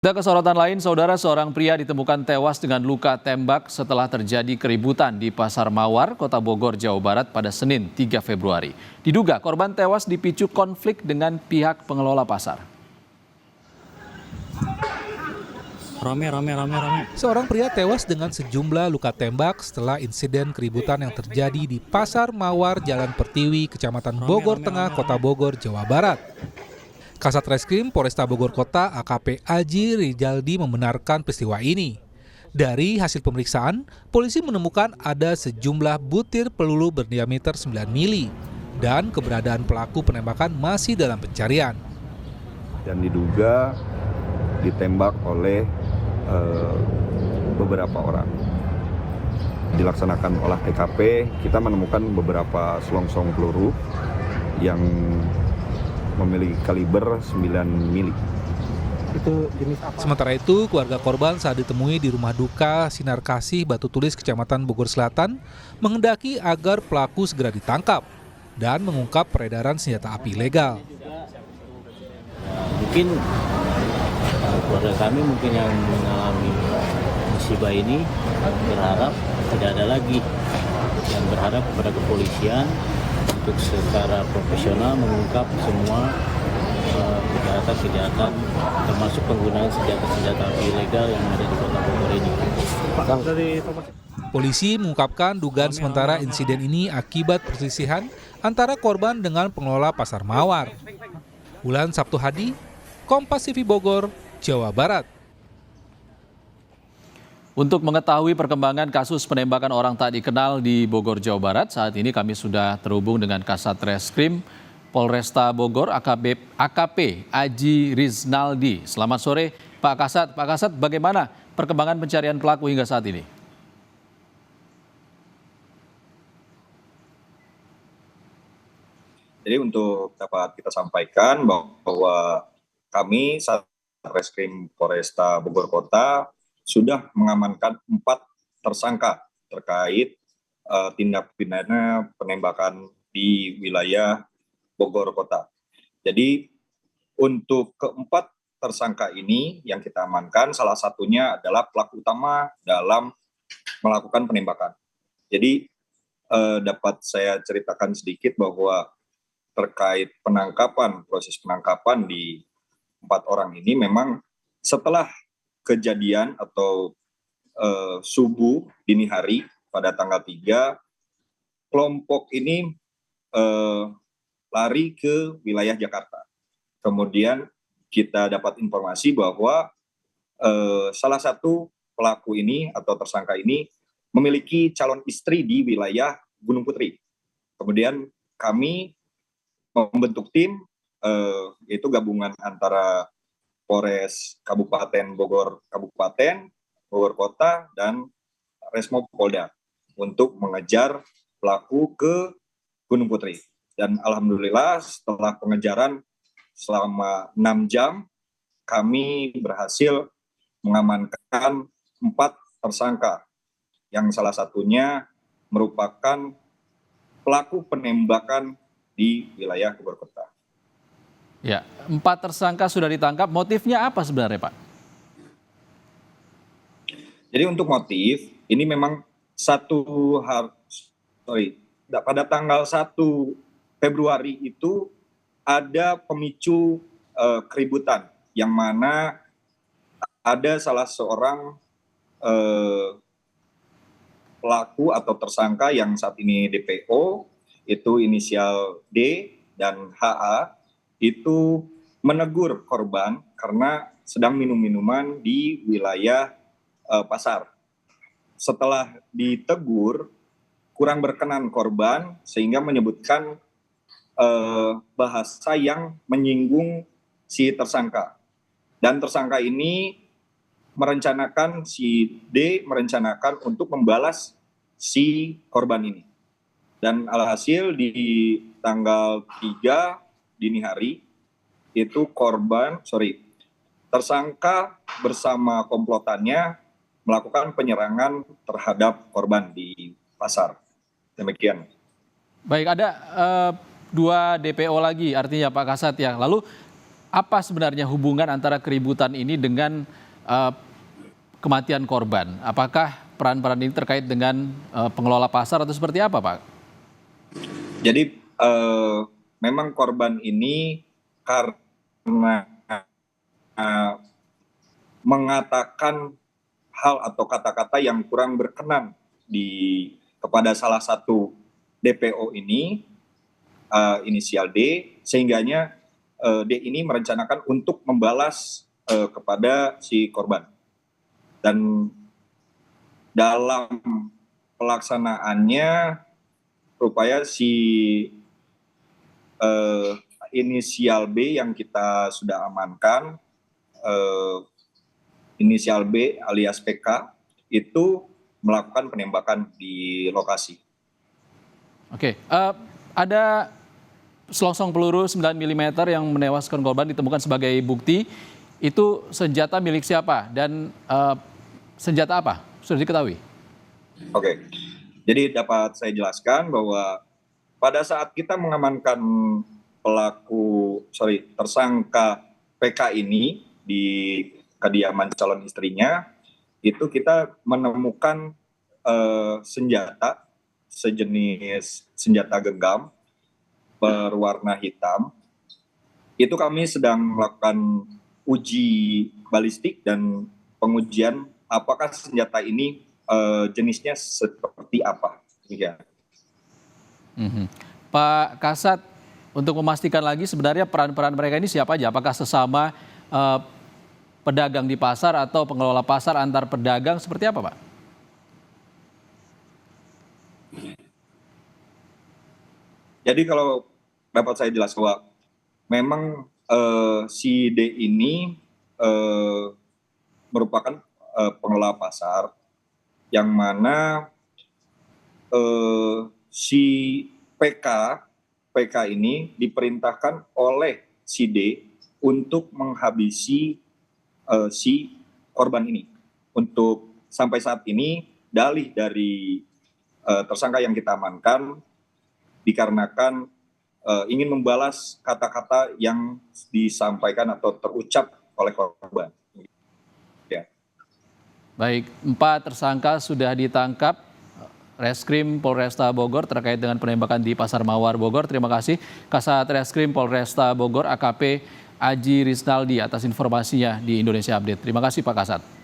Kita ke sorotan lain, saudara, seorang pria ditemukan tewas dengan luka tembak setelah terjadi keributan di Pasar Mawar, Kota Bogor, Jawa Barat pada Senin 3 Februari. Diduga korban tewas dipicu konflik dengan pihak pengelola pasar. Rame. Seorang pria tewas dengan sejumlah luka tembak setelah insiden keributan yang terjadi di Pasar Mawar, Jalan Pertiwi, Kecamatan Bogor Tengah, Kota Bogor, Jawa Barat. Kasat Reskrim Polresta Bogor Kota AKP Aji Rijaldi membenarkan peristiwa ini. Dari hasil pemeriksaan, polisi menemukan ada sejumlah butir peluru berdiameter 9 mili dan keberadaan pelaku penembakan masih dalam pencarian. Dan diduga ditembak oleh beberapa orang. Dilaksanakan olah TKP, kita menemukan beberapa selongsong peluru yang memiliki kaliber 9 mili. Itu jenis apa? Sementara itu, keluarga korban saat ditemui di rumah duka Sinar Kasih, Batu Tulis, Kecamatan Bogor Selatan, menghendaki agar pelaku segera ditangkap dan mengungkap peredaran senjata api ilegal. Mungkin keluarga kami yang mengalami musibah ini berharap tidak ada lagi, yang berharap kepada kepolisian untuk secara profesional mengungkap semua kejahatan termasuk penggunaan senjata api ilegal yang ada di Kota Bogor ini. Polisi mengungkapkan dugaan sementara insiden ini akibat perselisihan antara korban dengan pengelola Pasar Mawar. Bulan Sabtu Hadi, Kompas TV Bogor, Jawa Barat. Untuk mengetahui perkembangan kasus penembakan orang tak dikenal di Bogor, Jawa Barat, saat ini kami sudah terhubung dengan Kasat Reskrim Polresta Bogor AKP Aji Riznaldi. Selamat sore Pak Kasat. Pak Kasat, bagaimana perkembangan pencarian pelaku hingga saat ini? Jadi untuk dapat kita sampaikan bahwa kami Satreskrim Polresta Bogor Kota sudah mengamankan 4 tersangka terkait tindak pidana penembakan di wilayah Bogor Kota. Jadi untuk keempat tersangka ini yang kita amankan, salah satunya adalah pelaku utama dalam melakukan penembakan. Jadi dapat saya ceritakan sedikit bahwa terkait proses penangkapan di 4 orang ini memang setelah kejadian atau subuh dini hari pada tanggal 3, kelompok ini lari ke wilayah Jakarta. Kemudian kita dapat informasi bahwa salah satu pelaku ini atau tersangka ini memiliki calon istri di wilayah Gunung Putri. Kemudian kami membentuk tim, yaitu gabungan antara Polres Kabupaten Bogor Kabupaten, Bogor Kota, dan Resmo Polda untuk mengejar pelaku ke Gunung Putri. Dan alhamdulillah setelah pengejaran selama 6 jam, kami berhasil mengamankan 4 tersangka, yang salah satunya merupakan pelaku penembakan di wilayah Bogor Kota. Ya, 4 tersangka sudah ditangkap. Motifnya apa sebenarnya, Pak? Jadi untuk motif, ini memang pada tanggal 1 Februari itu ada pemicu keributan, yang mana ada salah seorang pelaku atau tersangka yang saat ini DPO, itu inisial D dan HA, itu menegur korban karena sedang minum minuman di wilayah pasar. Setelah ditegur, kurang berkenan korban sehingga menyebutkan bahasa yang menyinggung si tersangka. Dan tersangka ini si D merencanakan untuk membalas si korban ini. Dan alhasil di tanggal 3 dini hari, itu tersangka bersama komplotannya melakukan penyerangan terhadap korban di pasar. Demikian. Baik, ada 2 DPO lagi artinya Pak Kasat ya. Lalu apa sebenarnya hubungan antara keributan ini dengan kematian korban? Apakah peran-peran ini terkait dengan pengelola pasar atau seperti apa, Pak? Jadi memang korban ini karena mengatakan hal atau kata-kata yang kurang berkenan kepada salah satu DPO ini, inisial D, sehingganya D ini merencanakan untuk membalas kepada si korban. Dan dalam pelaksanaannya, rupanya si inisial B yang kita sudah amankan, inisial B alias PK, itu melakukan penembakan di lokasi. Oke, ada selongsong peluru 9 mm yang menewaskan korban ditemukan sebagai bukti. Itu senjata milik siapa dan senjata apa? Sudah diketahui? Oke, jadi dapat saya jelaskan bahwa pada saat kita mengamankan tersangka PK ini di kediaman calon istrinya, itu kita menemukan senjata sejenis senjata genggam berwarna hitam. Itu kami sedang melakukan uji balistik dan pengujian apakah senjata ini jenisnya seperti apa. Ya. Pak Kasat, untuk memastikan lagi sebenarnya peran-peran mereka ini siapa aja? Apakah sesama pedagang di pasar atau pengelola pasar antar pedagang, seperti apa, Pak? Jadi kalau dapat saya jelaskan bahwa memang si D ini merupakan pengelola pasar yang mana si PK ini diperintahkan oleh si D untuk menghabisi si korban ini. Untuk sampai saat ini dalih dari tersangka yang kita amankan dikarenakan ingin membalas kata-kata yang disampaikan atau terucap oleh korban. Ya. Baik, 4 tersangka sudah ditangkap Reskrim Polresta Bogor terkait dengan penembakan di Pasar Mawar Bogor. Terima kasih Kasat Reskrim Polresta Bogor AKP Aji Risnaldi atas informasinya di Indonesia Update. Terima kasih Pak Kasat.